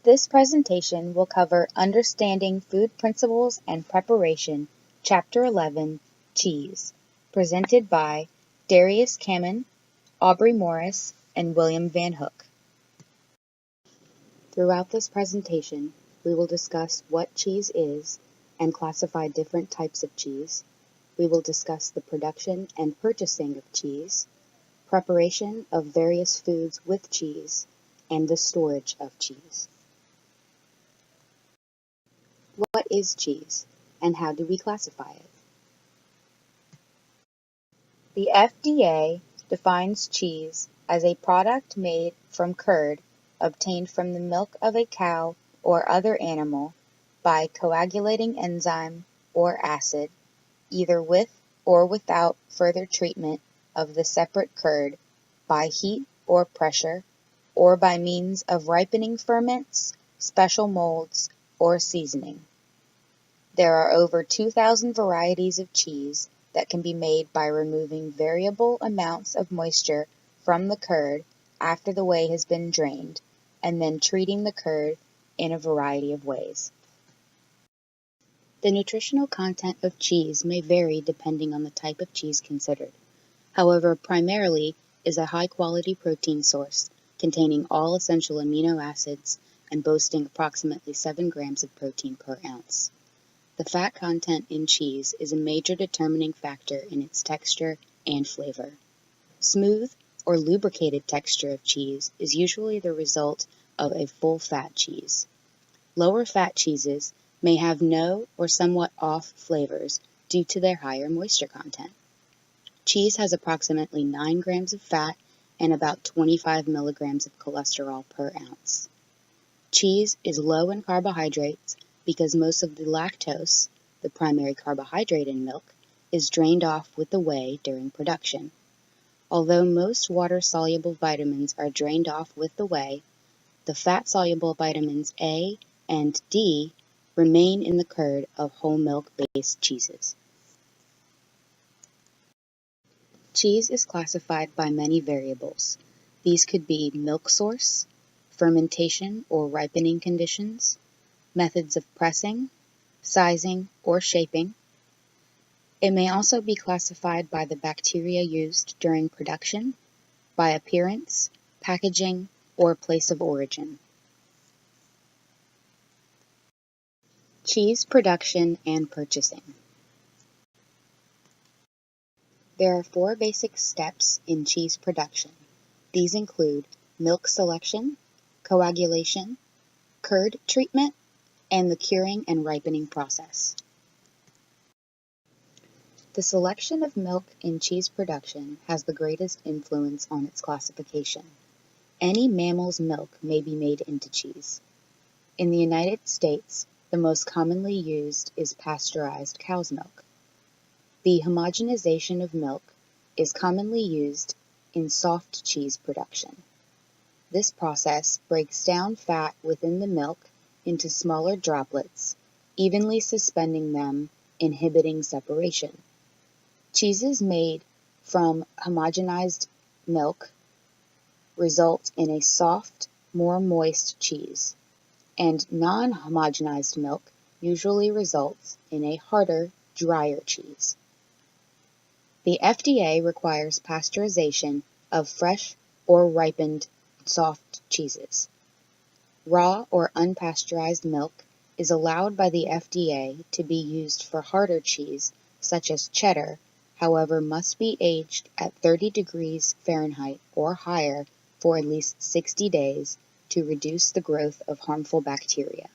This presentation will cover Understanding Food Principles and Preparation, Chapter 11, Cheese, presented by Darius Kamen, Aubrey Morris, and William Van Hook. Throughout this presentation, we will discuss what cheese is and classify different types of cheese. We will discuss the production and purchasing of cheese, preparation of various foods with cheese, and the storage of cheese. What is cheese, and how do we classify it? The FDA defines cheese as a product made from curd obtained from the milk of a cow or other animal by coagulating enzyme or acid, either with or without further treatment of the separate curd by heat or pressure, or by means of ripening ferments, special molds, or seasoning. There are over 2,000 varieties of cheese that can be made by removing variable amounts of moisture from the curd after the whey has been drained, and then treating the curd in a variety of ways. The nutritional content of cheese may vary depending on the type of cheese considered. However, primarily is a high-quality protein source containing all essential amino acids and boasting approximately 7 grams of protein per ounce. The fat content in cheese is a major determining factor in its texture and flavor. Smooth or lubricated texture of cheese is usually the result of a full-fat cheese. Lower fat cheeses may have no or somewhat off flavors due to their higher moisture content. Cheese has approximately 9 grams of fat and about 25 milligrams of cholesterol per ounce. Cheese is low in carbohydrates because most of the lactose, the primary carbohydrate in milk, is drained off with the whey during production. Although most water-soluble vitamins are drained off with the whey, the fat-soluble vitamins A and D remain in the curd of whole milk-based cheeses. Cheese is classified by many variables. These could be milk source, fermentation or ripening conditions, methods of pressing, sizing, or shaping. It may also be classified by the bacteria used during production, by appearance, packaging, or place of origin. Cheese production and purchasing. There are 4 basic steps in cheese production. These include milk selection, coagulation, curd treatment, and the curing and ripening process. The selection of milk in cheese production has the greatest influence on its classification. Any mammal's milk may be made into cheese. In the United States, the most commonly used is pasteurized cow's milk. The homogenization of milk is commonly used in soft cheese production. This process breaks down fat within the milk into smaller droplets, evenly suspending them, inhibiting separation. Cheeses made from homogenized milk result in a soft, more moist cheese, and non-homogenized milk usually results in a harder, drier cheese. The FDA requires pasteurization of fresh or ripened soft cheeses. Raw or unpasteurized milk is allowed by the FDA to be used for harder cheese, such as cheddar, however must be aged at 30 degrees Fahrenheit or higher for at least 60 days to reduce the growth of harmful bacteria.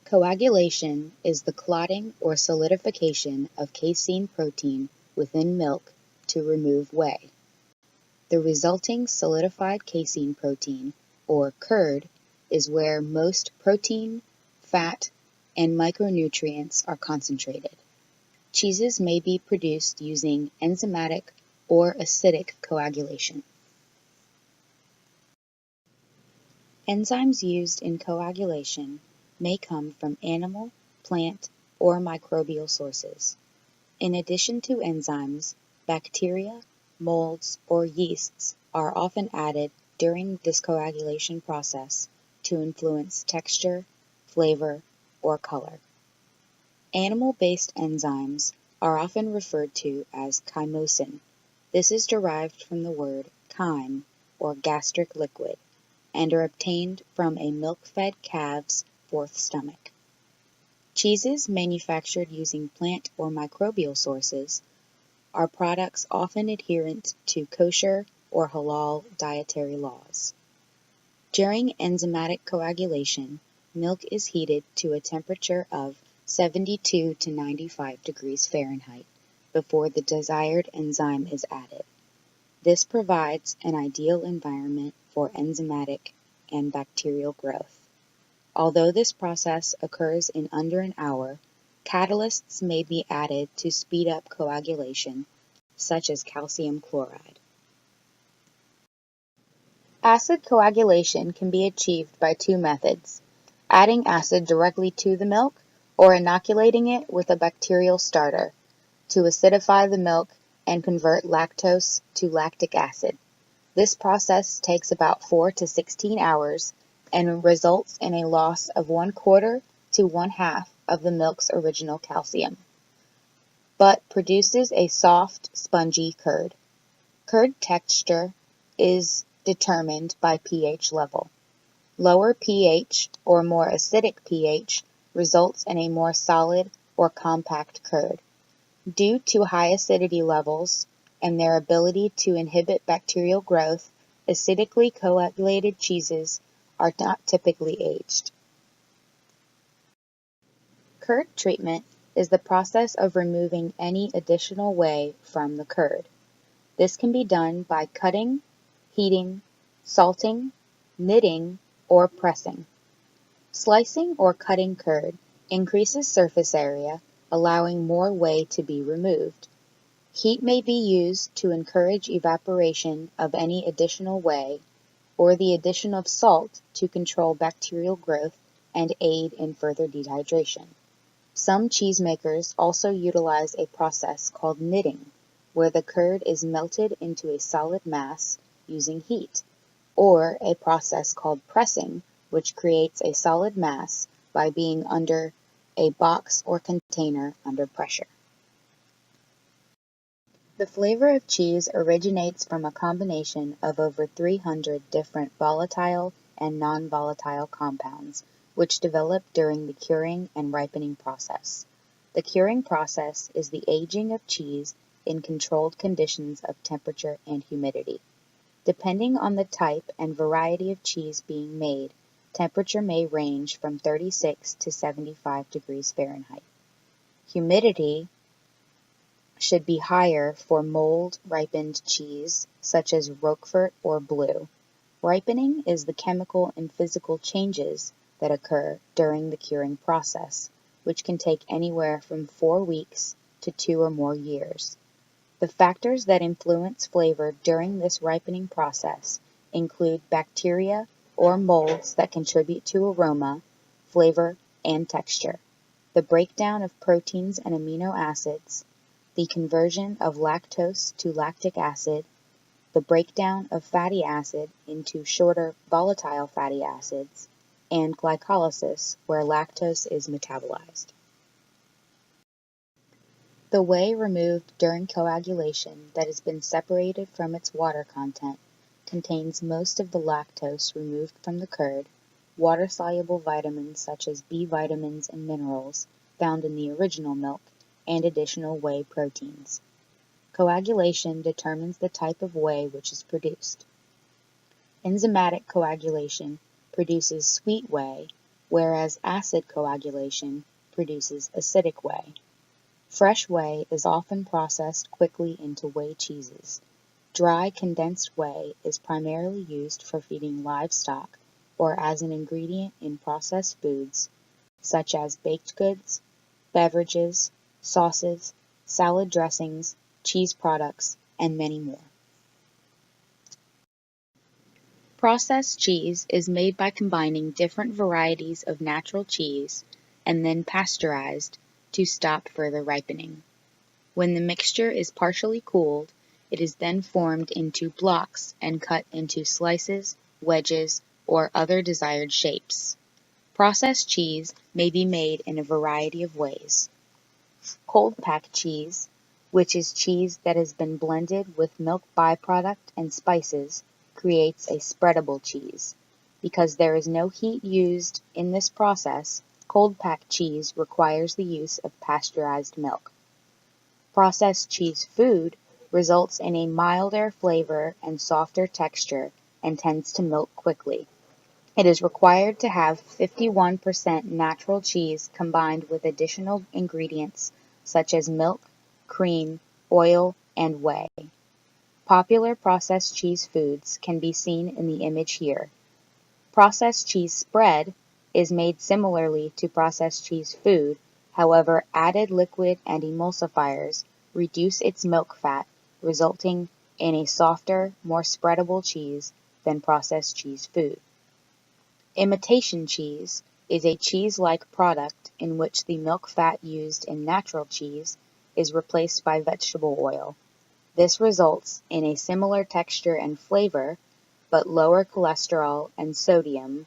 Coagulation is the clotting or solidification of casein protein within milk to remove whey. The resulting solidified casein protein, or curd, is where most protein, fat, and micronutrients are concentrated. Cheeses may be produced using enzymatic or acidic coagulation. Enzymes used in coagulation may come from animal, plant, or microbial sources. In addition to enzymes, bacteria, molds, or yeasts are often added during this coagulation process to influence texture, flavor, or color. Animal-based enzymes are often referred to as chymosin. This is derived from the word chyme, or gastric liquid, and are obtained from a milk-fed calf's fourth stomach. Cheeses manufactured using plant or microbial sources are products often adherent to kosher or halal dietary laws. During enzymatic coagulation, milk is heated to a temperature of 72 to 95 degrees Fahrenheit before the desired enzyme is added. This provides an ideal environment for enzymatic and bacterial growth. Although this process occurs in under an hour, catalysts may be added to speed up coagulation, such as calcium chloride. Acid coagulation can be achieved by two methods: adding acid directly to the milk or inoculating it with a bacterial starter to acidify the milk and convert lactose to lactic acid. This process takes about 4 to 16 hours and results in a loss of 1/4 to 1/2 of the milk's original calcium, but produces a soft, spongy curd. Curd texture is determined by pH level. Lower pH or more acidic pH results in a more solid or compact curd. Due to high acidity levels and their ability to inhibit bacterial growth, acidically coagulated cheeses are not typically aged. Curd treatment is the process of removing any additional whey from the curd. This can be done by cutting, heating, salting, kneading, or pressing. Slicing or cutting curd increases surface area, allowing more whey to be removed. Heat may be used to encourage evaporation of any additional whey, or the addition of salt to control bacterial growth and aid in further dehydration. Some cheesemakers also utilize a process called kneading, where the curd is melted into a solid mass using heat, or a process called pressing, which creates a solid mass by being under a box or container under pressure. The flavor of cheese originates from a combination of over 300 different volatile and non-volatile compounds, which develop during the curing and ripening process. The curing process is the aging of cheese in controlled conditions of temperature and humidity. Depending on the type and variety of cheese being made, temperature may range from 36 to 75 degrees Fahrenheit. Humidity should be higher for mold-ripened cheese, such as Roquefort or Blue. Ripening is the chemical and physical changes that occur during the curing process, which can take anywhere from 4 weeks to 2 or more years. The factors that influence flavor during this ripening process include bacteria or molds that contribute to aroma, flavor, and texture, the breakdown of proteins and amino acids, the conversion of lactose to lactic acid, the breakdown of fatty acid into shorter volatile fatty acids, and glycolysis, where lactose is metabolized. The whey removed during coagulation that has been separated from its water content contains most of the lactose removed from the curd, water-soluble vitamins such as B vitamins and minerals found in the original milk, and additional whey proteins. Coagulation determines the type of whey which is produced. Enzymatic coagulation produces sweet whey, whereas acid coagulation produces acidic whey. Fresh whey is often processed quickly into whey cheeses. Dry condensed whey is primarily used for feeding livestock or as an ingredient in processed foods such as baked goods, beverages, sauces, salad dressings, cheese products, and many more. Processed cheese is made by combining different varieties of natural cheese and then pasteurized to stop further ripening. When the mixture is partially cooled, it is then formed into blocks and cut into slices wedges, or other desired shapes. Processed cheese may be made in a variety of ways. Cold pack cheese, which is cheese that has been blended with milk byproduct and spices, creates a spreadable cheese. Because there is no heat used in this process, cold pack cheese requires the use of pasteurized milk. Processed cheese food results in a milder flavor and softer texture and tends to melt quickly. It is required to have 51% natural cheese combined with additional ingredients such as milk, cream, oil, and whey. Popular processed cheese foods can be seen in the image here. Processed cheese spread is made similarly to processed cheese food, however added liquid and emulsifiers reduce its milk fat, resulting in a softer, more spreadable cheese than processed cheese food. Imitation cheese is a cheese-like product in which the milk fat used in natural cheese is replaced by vegetable oil. This results in a similar texture and flavor, but lower cholesterol and sodium,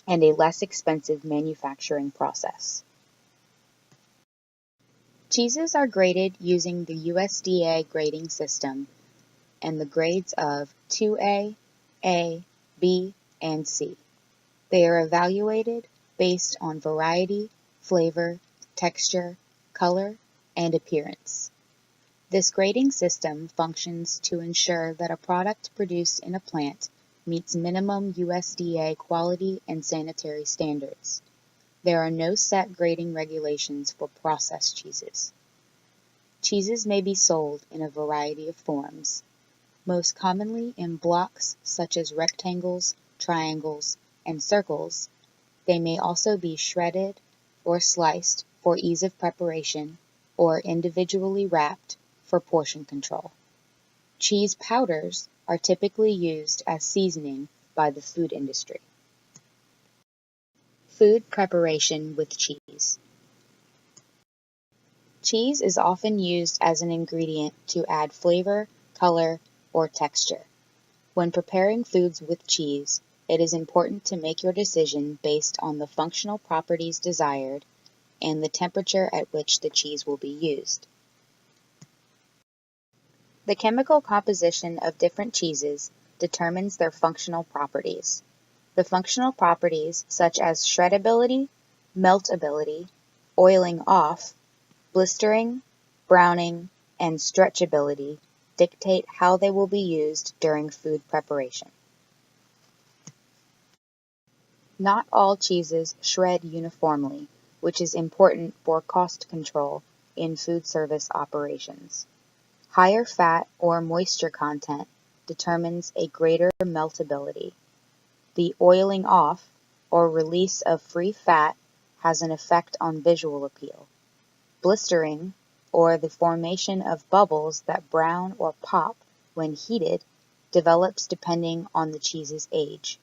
and a less expensive manufacturing process. Cheeses are graded using the USDA grading system and the grades of 2A, A, B, and C. They are evaluated based on variety, flavor, texture, color, and appearance. This grading system functions to ensure that a product produced in a plant meets minimum USDA quality and sanitary standards. There are no set grading regulations for processed cheeses. Cheeses may be sold in a variety of forms, most commonly in blocks such as rectangles, triangles, and circles. They may also be shredded or sliced for ease of preparation or individually wrapped for portion control. Cheese powders are typically used as seasoning by the food industry. Food preparation with cheese. Cheese is often used as an ingredient to add flavor, color, or texture. When preparing foods with cheese, it is important to make your decision based on the functional properties desired and the temperature at which the cheese will be used. The chemical composition of different cheeses determines their functional properties. The functional properties such as shreddability, meltability, oiling off, blistering, browning, and stretchability dictate how they will be used during food preparation. Not all cheeses shred uniformly, which is important for cost control in food service operations. Higher fat or moisture content determines a greater meltability. The oiling off or release of free fat has an effect on visual appeal. Blistering, or the formation of bubbles that brown or pop when heated, develops depending on the cheese's age.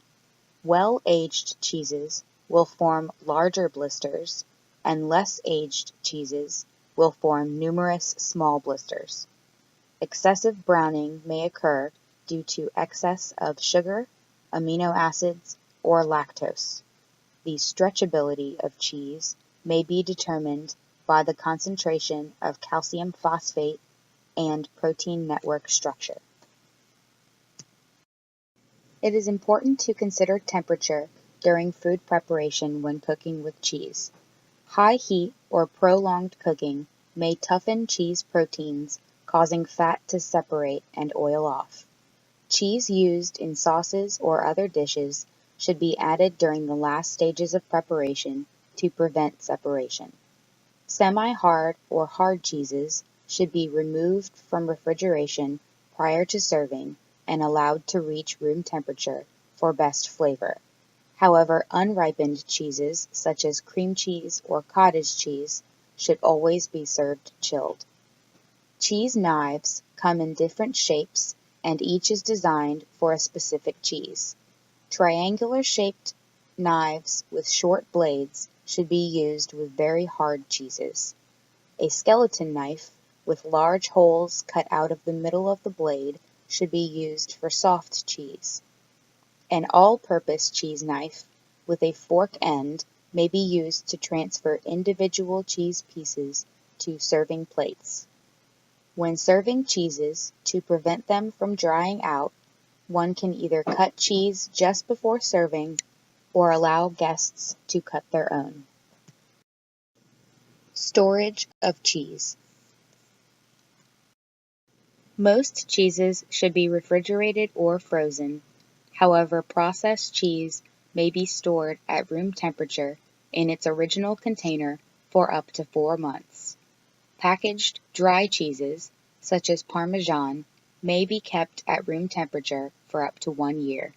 Well-aged cheeses will form larger blisters, and less aged cheeses will form numerous small blisters. Excessive browning may occur due to excess of sugar, amino acids, or lactose. The stretchability of cheese may be determined by the concentration of calcium phosphate and protein network structure. It is important to consider temperature during food preparation when cooking with cheese. High heat or prolonged cooking may toughen cheese proteins, causing fat to separate and oil off. Cheese used in sauces or other dishes should be added during the last stages of preparation to prevent separation. Semi-hard or hard cheeses should be removed from refrigeration prior to serving and allowed to reach room temperature for best flavor. However, unripened cheeses such as cream cheese or cottage cheese should always be served chilled. Cheese knives come in different shapes and each is designed for a specific cheese. Triangular-shaped knives with short blades should be used with very hard cheeses. A skeleton knife with large holes cut out of the middle of the blade should be used for soft cheese. An all-purpose cheese knife with a fork end may be used to transfer individual cheese pieces to serving plates. When serving cheeses, to prevent them from drying out, one can either cut cheese just before serving or allow guests to cut their own. Storage of cheese. Most cheeses should be refrigerated or frozen. However, processed cheese may be stored at room temperature in its original container for up to 4 months. Packaged dry cheeses, such as Parmesan, may be kept at room temperature for up to 1 year.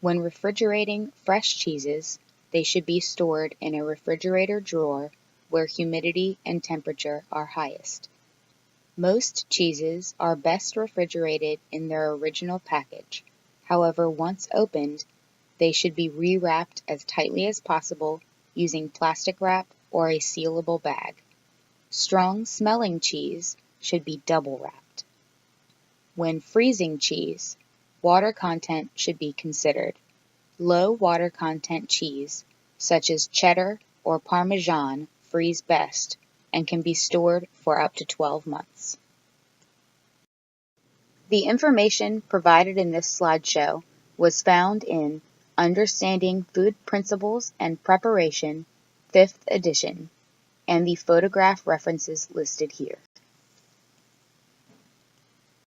When refrigerating fresh cheeses, they should be stored in a refrigerator drawer where humidity and temperature are highest. Most cheeses are best refrigerated in their original package. However, once opened, they should be re-wrapped as tightly as possible using plastic wrap or a sealable bag. Strong-smelling cheese should be double wrapped. When freezing cheese, water content should be considered. Low water content cheese, such as cheddar or Parmesan, freeze best and can be stored for up to 12 months. The information provided in this slideshow was found in Understanding Food Principles and Preparation, 5th edition, and the photograph references listed here.